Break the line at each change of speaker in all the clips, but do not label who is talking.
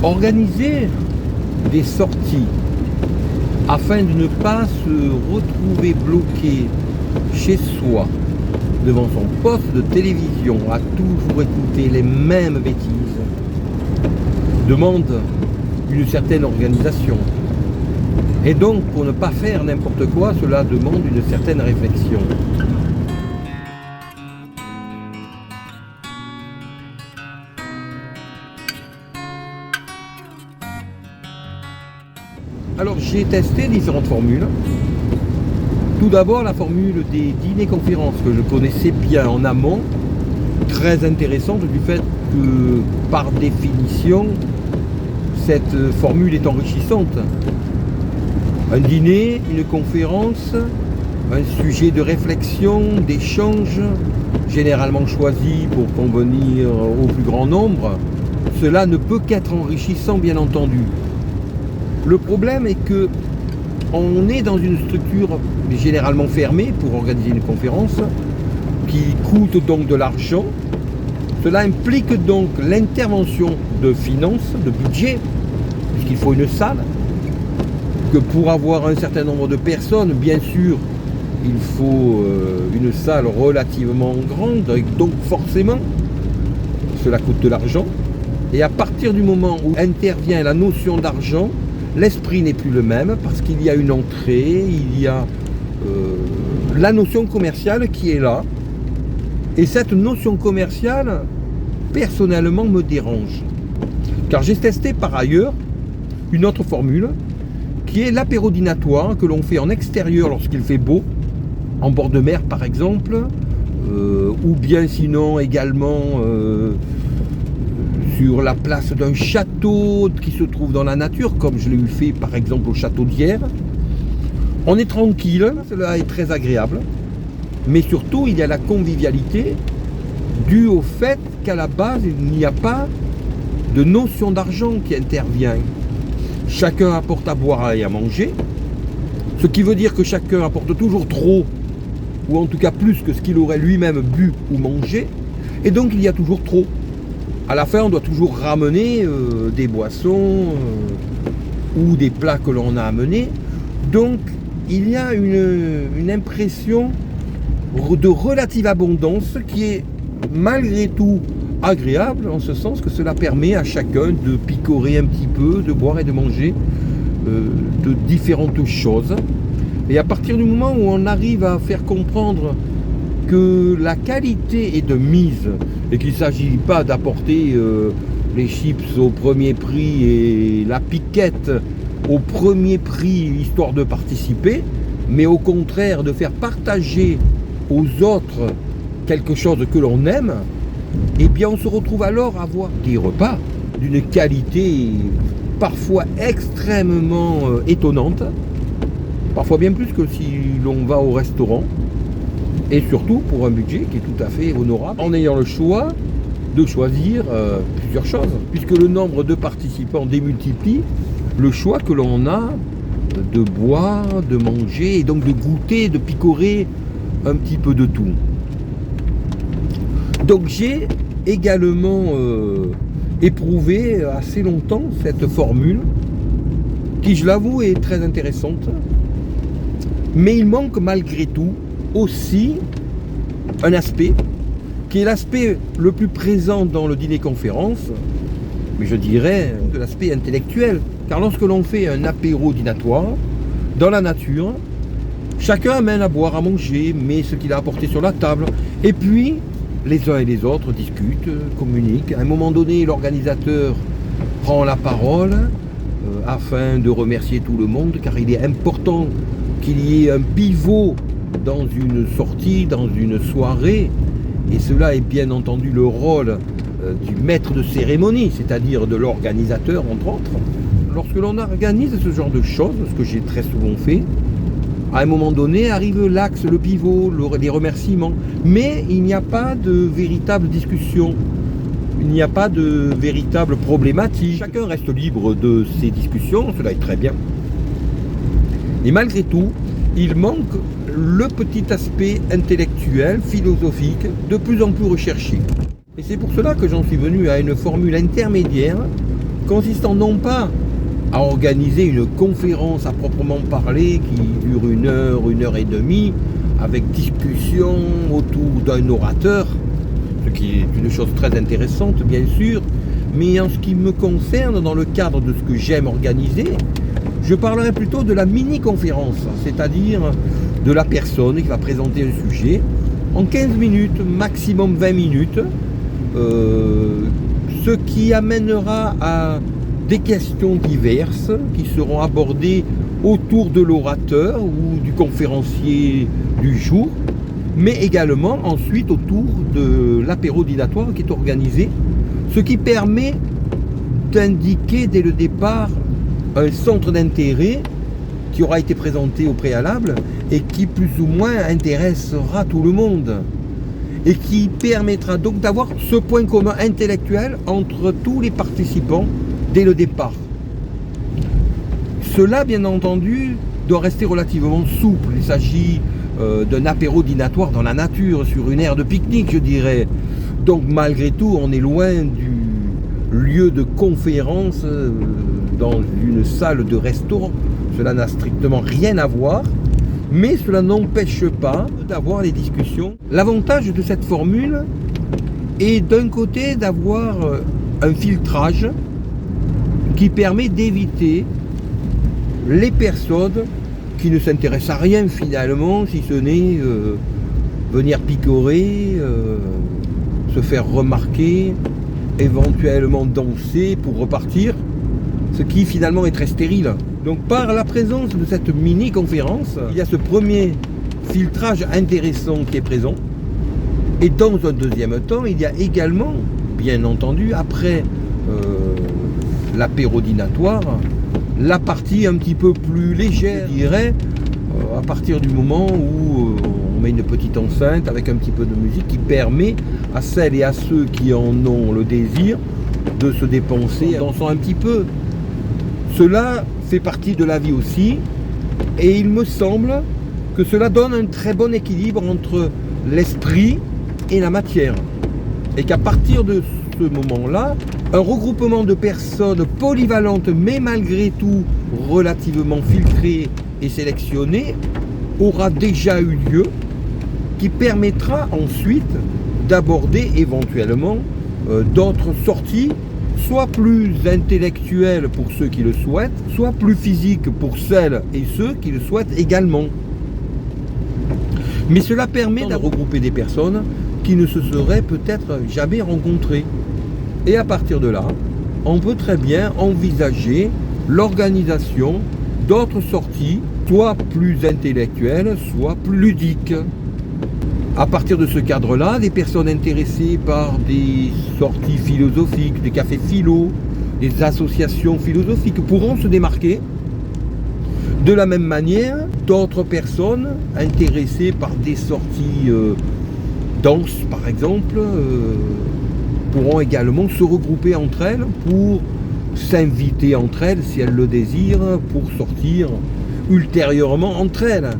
Organiser des sorties afin de ne pas se retrouver bloqué chez soi devant son poste de télévision à toujours écouter les mêmes bêtises demande une certaine organisation. Et donc, pour ne pas faire n'importe quoi, cela demande une certaine réflexion. Alors, j'ai testé différentes formules. Tout d'abord, la formule des dîners-conférences que je connaissais bien en amont, très intéressante du fait que, par définition, cette formule est enrichissante. Un dîner, une conférence, un sujet de réflexion, d'échange, généralement choisi pour convenir au plus grand nombre, cela ne peut qu'être enrichissant, bien entendu. Le problème est que on est dans une structure généralement fermée pour organiser une conférence qui coûte donc de l'argent. Cela implique donc l'intervention de finances, de budget, puisqu'il faut une salle, que pour avoir un certain nombre de personnes, bien sûr, il faut une salle relativement grande, donc forcément, cela coûte de l'argent. Et à partir du moment où intervient la notion d'argent, l'esprit n'est plus le même, parce qu'il y a une entrée, il y a la notion commerciale qui est là. Et cette notion commerciale, personnellement, me dérange. Car j'ai testé par ailleurs une autre formule, qui est l'apéro dînatoire que l'on fait en extérieur lorsqu'il fait beau, en bord de mer par exemple, ou bien sinon également sur la place d'un château qui se trouve dans la nature, comme je l'ai eu fait par exemple au château d'Hyères. On est tranquille, cela est très agréable, mais surtout il y a la convivialité due au fait qu'à la base il n'y a pas de notion d'argent qui intervient. Chacun apporte à boire et à manger, ce qui veut dire que chacun apporte toujours trop, ou en tout cas plus que ce qu'il aurait lui-même bu ou mangé, et donc il y a toujours trop. À la fin, on doit toujours ramener des boissons ou des plats que l'on a amenés. Donc, il y a une impression de relative abondance qui est malgré tout agréable, en ce sens que cela permet à chacun de picorer un petit peu, de boire et de manger de différentes choses. Et à partir du moment où on arrive à faire comprendre que la qualité est de mise et qu'il ne s'agit pas d'apporter les chips au premier prix et la piquette au premier prix histoire de participer, mais au contraire de faire partager aux autres quelque chose que l'on aime, eh bien on se retrouve alors à avoir des repas d'une qualité parfois extrêmement étonnante, parfois bien plus que si l'on va au restaurant, et surtout pour un budget qui est tout à fait honorable, en ayant le choix de choisir plusieurs choses, puisque le nombre de participants démultiplie le choix que l'on a de boire, de manger, et donc de goûter, de picorer un petit peu de tout. Donc j'ai également éprouvé assez longtemps cette formule, qui je l'avoue est très intéressante, mais il manque malgré tout aussi un aspect qui est l'aspect le plus présent dans le dîner-conférence, mais je dirais de l'aspect intellectuel. Car lorsque l'on fait un apéro dînatoire, dans la nature, chacun amène à boire, à manger, met ce qu'il a apporté sur la table, et puis les uns et les autres discutent, communiquent. À un moment donné, l'organisateur prend la parole afin de remercier tout le monde, car il est important qu'il y ait un pivot dans une sortie, dans une soirée, et cela est bien entendu le rôle du maître de cérémonie, c'est-à-dire de l'organisateur entre autres. Lorsque l'on organise ce genre de choses, ce que j'ai très souvent fait, à un moment donné arrive l'axe, le pivot, les remerciements, mais il n'y a pas de véritable discussion, il n'y a pas de véritable problématique. Chacun reste libre de ses discussions, cela est très bien. Et malgré tout, il manque le petit aspect intellectuel, philosophique, de plus en plus recherché. Et c'est pour cela que j'en suis venu à une formule intermédiaire consistant non pas à organiser une conférence à proprement parler qui dure 1 heure et demie, avec discussion autour d'un orateur, ce qui est une chose très intéressante bien sûr, mais en ce qui me concerne, dans le cadre de ce que j'aime organiser, je parlerai plutôt de la mini-conférence, c'est-à-dire de la personne qui va présenter un sujet en 15 minutes, maximum 20 minutes, ce qui amènera à des questions diverses qui seront abordées autour de l'orateur ou du conférencier du jour, mais également ensuite autour de l'apéro dînatoire qui est organisé, ce qui permet d'indiquer dès le départ un centre d'intérêt qui aura été présenté au préalable et qui plus ou moins intéressera tout le monde et qui permettra donc d'avoir ce point commun intellectuel entre tous les participants dès le départ. Cela, bien entendu, doit rester relativement souple. Il s'agit d'un apéro dînatoire dans la nature, sur une aire de pique-nique, je dirais. Donc malgré tout, on est loin du lieu de conférence dans une salle de restaurant. Cela n'a strictement rien à voir, mais cela n'empêche pas d'avoir des discussions. L'avantage de cette formule est d'un côté d'avoir un filtrage qui permet d'éviter les personnes qui ne s'intéressent à rien finalement, si ce n'est venir picorer, se faire remarquer, éventuellement danser pour repartir, ce qui finalement est très stérile. Donc par la présence de cette mini-conférence, il y a ce premier filtrage intéressant qui est présent. Et dans un deuxième temps, il y a également, bien entendu, après l'apéro dînatoire, la partie un petit peu plus légère, je dirais, à partir du moment où on met une petite enceinte avec un petit peu de musique qui permet à celles et à ceux qui en ont le désir de se dépenser en dansant un petit peu. Cela fait partie de la vie aussi, et il me semble que cela donne un très bon équilibre entre l'esprit et la matière. Et qu'à partir de ce moment-là, un regroupement de personnes polyvalentes, mais malgré tout relativement filtrées et sélectionnées, aura déjà eu lieu, qui permettra ensuite d'aborder éventuellement d'autres sorties, soit plus intellectuelles pour ceux qui le souhaitent, soit plus physiques pour celles et ceux qui le souhaitent également. Mais cela permet de regrouper des personnes qui ne se seraient peut-être jamais rencontrées. Et à partir de là, on peut très bien envisager l'organisation d'autres sorties, soit plus intellectuelles, soit plus ludiques. À partir de ce cadre-là, des personnes intéressées par des sorties philosophiques, des cafés philo, des associations philosophiques pourront se démarquer. De la même manière, d'autres personnes intéressées par des sorties danse, par exemple, pourront également se regrouper entre elles pour s'inviter entre elles, si elles le désirent, pour sortir ultérieurement entre elles.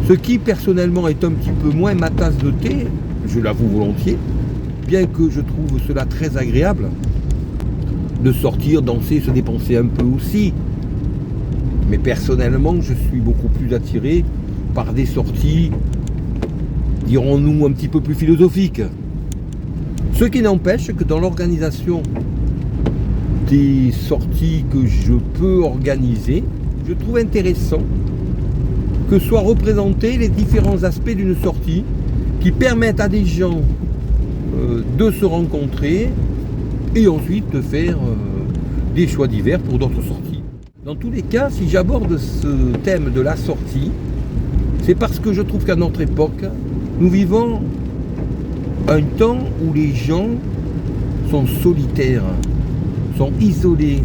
Ce qui personnellement est un petit peu moins ma tasse de thé, je l'avoue volontiers, bien que je trouve cela très agréable de sortir, danser, se dépenser un peu aussi. Mais personnellement, je suis beaucoup plus attiré par des sorties, dirons-nous, un petit peu plus philosophiques. Ce qui n'empêche que dans l'organisation des sorties que je peux organiser, je trouve intéressant que soient représentés les différents aspects d'une sortie qui permettent à des gens de se rencontrer et ensuite de faire des choix divers pour d'autres sorties. Dans tous les cas, si j'aborde ce thème de la sortie, c'est parce que je trouve qu'à notre époque, nous vivons un temps où les gens sont solitaires, sont isolés.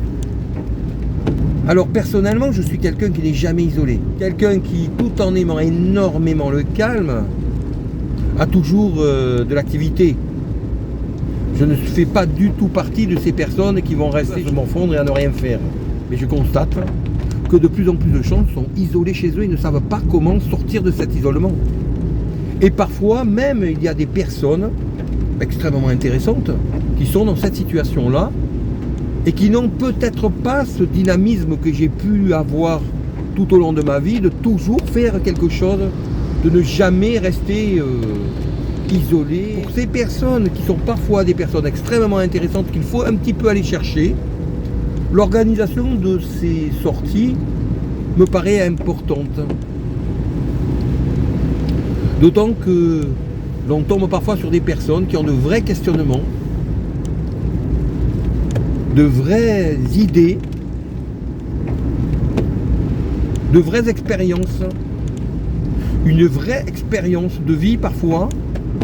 Alors personnellement, je suis quelqu'un qui n'est jamais isolé. Quelqu'un qui, tout en aimant énormément le calme, a toujours de l'activité. Je ne fais pas du tout partie de ces personnes qui vont rester à se morfondre et à ne rien faire. Mais je constate que de plus en plus de gens sont isolés chez eux et ne savent pas comment sortir de cet isolement. Et parfois même, il y a des personnes extrêmement intéressantes qui sont dans cette situation-là et qui n'ont peut-être pas ce dynamisme que j'ai pu avoir tout au long de ma vie, de toujours faire quelque chose, de ne jamais rester isolé. Pour ces personnes qui sont parfois des personnes extrêmement intéressantes, qu'il faut un petit peu aller chercher, l'organisation de ces sorties me paraît importante. D'autant que l'on tombe parfois sur des personnes qui ont de vrais questionnements, de vraies idées, de vraies expériences, une vraie expérience de vie parfois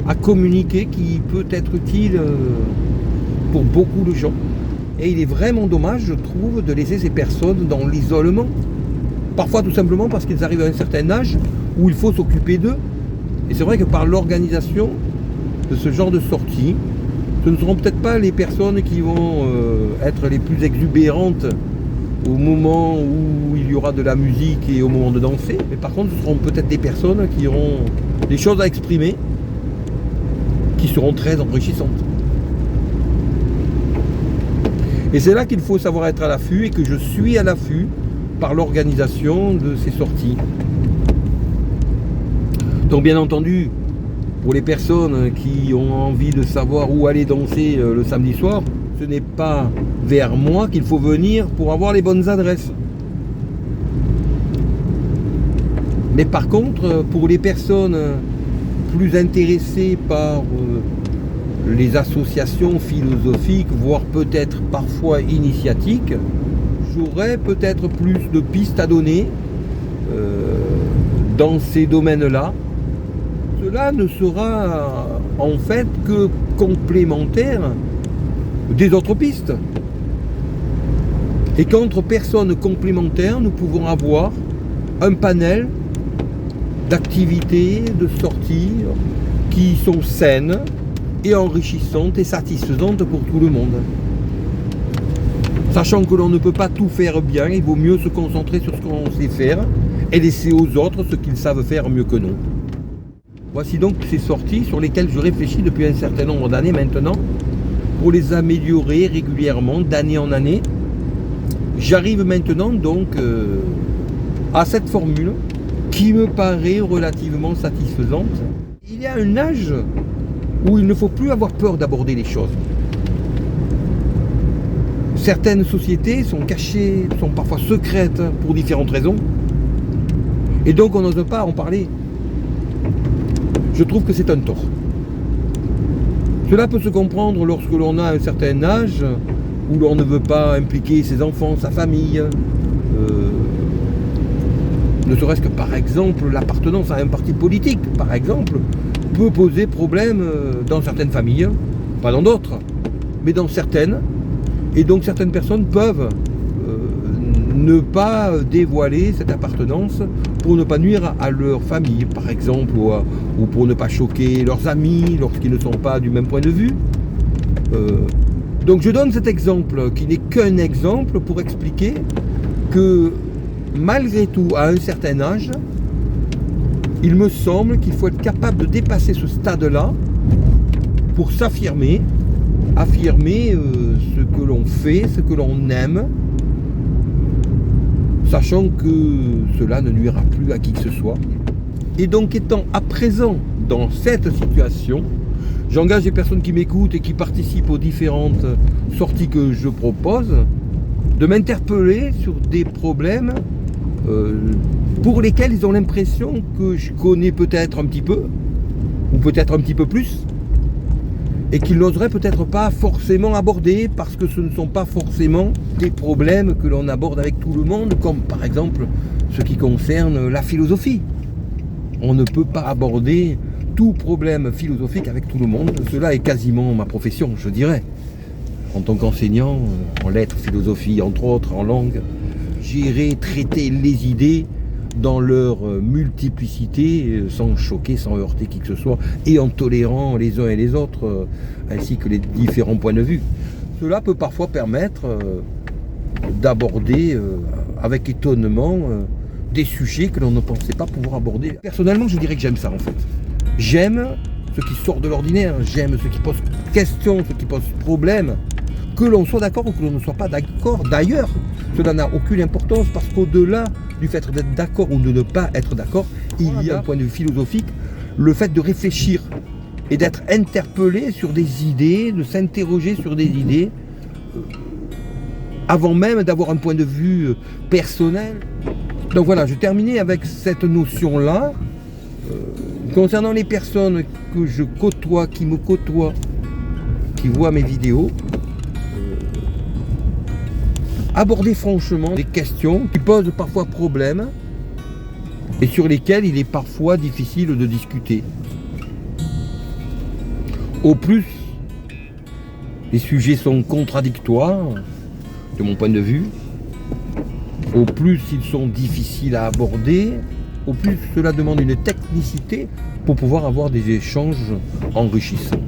à communiquer qui peut être utile pour beaucoup de gens. Et il est vraiment dommage, je trouve, de laisser ces personnes dans l'isolement. Parfois tout simplement parce qu'ils arrivent à un certain âge où il faut s'occuper d'eux. Et c'est vrai que par l'organisation de ce genre de sortie, ce ne seront peut-être pas les personnes qui vont être les plus exubérantes au moment où il y aura de la musique et au moment de danser. Mais par contre, ce seront peut-être des personnes qui auront des choses à exprimer, qui seront très enrichissantes. Et c'est là qu'il faut savoir être à l'affût et que je suis à l'affût par l'organisation de ces sorties. Donc bien entendu, pour les personnes qui ont envie de savoir où aller danser le samedi soir, ce n'est pas vers moi qu'il faut venir pour avoir les bonnes adresses. Mais par contre, pour les personnes plus intéressées par les associations philosophiques, voire peut-être parfois initiatiques, j'aurais peut-être plus de pistes à donner dans ces domaines-là. Cela ne sera en fait que complémentaire des autres pistes. Et qu'entre personnes complémentaires, nous pouvons avoir un panel d'activités, de sorties qui sont saines et enrichissantes et satisfaisantes pour tout le monde. Sachant que l'on ne peut pas tout faire bien, il vaut mieux se concentrer sur ce qu'on sait faire et laisser aux autres ce qu'ils savent faire mieux que nous. Voici donc ces sorties sur lesquelles je réfléchis depuis un certain nombre d'années maintenant pour les améliorer régulièrement d'année en année. J'arrive maintenant donc à cette formule qui me paraît relativement satisfaisante. Il y a un âge où il ne faut plus avoir peur d'aborder les choses. Certaines sociétés sont cachées, sont parfois secrètes pour différentes raisons. Et donc on n'ose pas en parler. Je trouve que c'est un tort. Cela peut se comprendre lorsque l'on a un certain âge, où l'on ne veut pas impliquer ses enfants, sa famille, ne serait-ce que par exemple l'appartenance à un parti politique, par exemple, peut poser problème dans certaines familles, pas dans d'autres, mais dans certaines. Et donc certaines personnes peuvent ne pas dévoiler cette appartenance pour ne pas nuire à leur famille, par exemple, ou pour ne pas choquer leurs amis lorsqu'ils ne sont pas du même point de vue. Donc je donne cet exemple, qui n'est qu'un exemple, pour expliquer que malgré tout, à un certain âge, il me semble qu'il faut être capable de dépasser ce stade-là pour s'affirmer, affirmer ce que l'on fait, ce que l'on aime, sachant que cela ne nuira plus à qui que ce soit. Et donc étant à présent dans cette situation, j'engage les personnes qui m'écoutent et qui participent aux différentes sorties que je propose, de m'interpeller sur des problèmes pour lesquels ils ont l'impression que je connais peut-être un petit peu, ou peut-être un petit peu plus, et qu'ils n'oseraient peut-être pas forcément aborder parce que ce ne sont pas forcément des problèmes que l'on aborde avec tout le monde, comme par exemple ce qui concerne la philosophie. On ne peut pas aborder tout problème philosophique avec tout le monde. Cela est quasiment ma profession, je dirais. En tant qu'enseignant, en lettres, philosophie, entre autres, en langue, gérer, traiter les idées dans leur multiplicité, sans choquer, sans heurter qui que ce soit, et en tolérant les uns et les autres, ainsi que les différents points de vue. Cela peut parfois permettre d'aborder avec étonnement des sujets que l'on ne pensait pas pouvoir aborder. Personnellement, je dirais que j'aime ça en fait. J'aime ce qui sort de l'ordinaire, j'aime ce qui pose question, ce qui pose problème, que l'on soit d'accord ou que l'on ne soit pas d'accord. D'ailleurs, cela n'a aucune importance parce qu'au-delà du fait d'être d'accord ou de ne pas être d'accord, il y a, d'un point de vue philosophique, le fait de réfléchir et d'être interpellé sur des idées, de s'interroger sur des idées, avant même d'avoir un point de vue personnel. Donc voilà, je terminais avec cette notion-là. Concernant les personnes que je côtoie, qui me côtoient, qui voient mes vidéos, aborder franchement des questions qui posent parfois problème et sur lesquelles il est parfois difficile de discuter. Au plus, les sujets sont contradictoires, de mon point de vue. Au plus, ils sont difficiles à aborder. Au plus, cela demande une technicité pour pouvoir avoir des échanges enrichissants.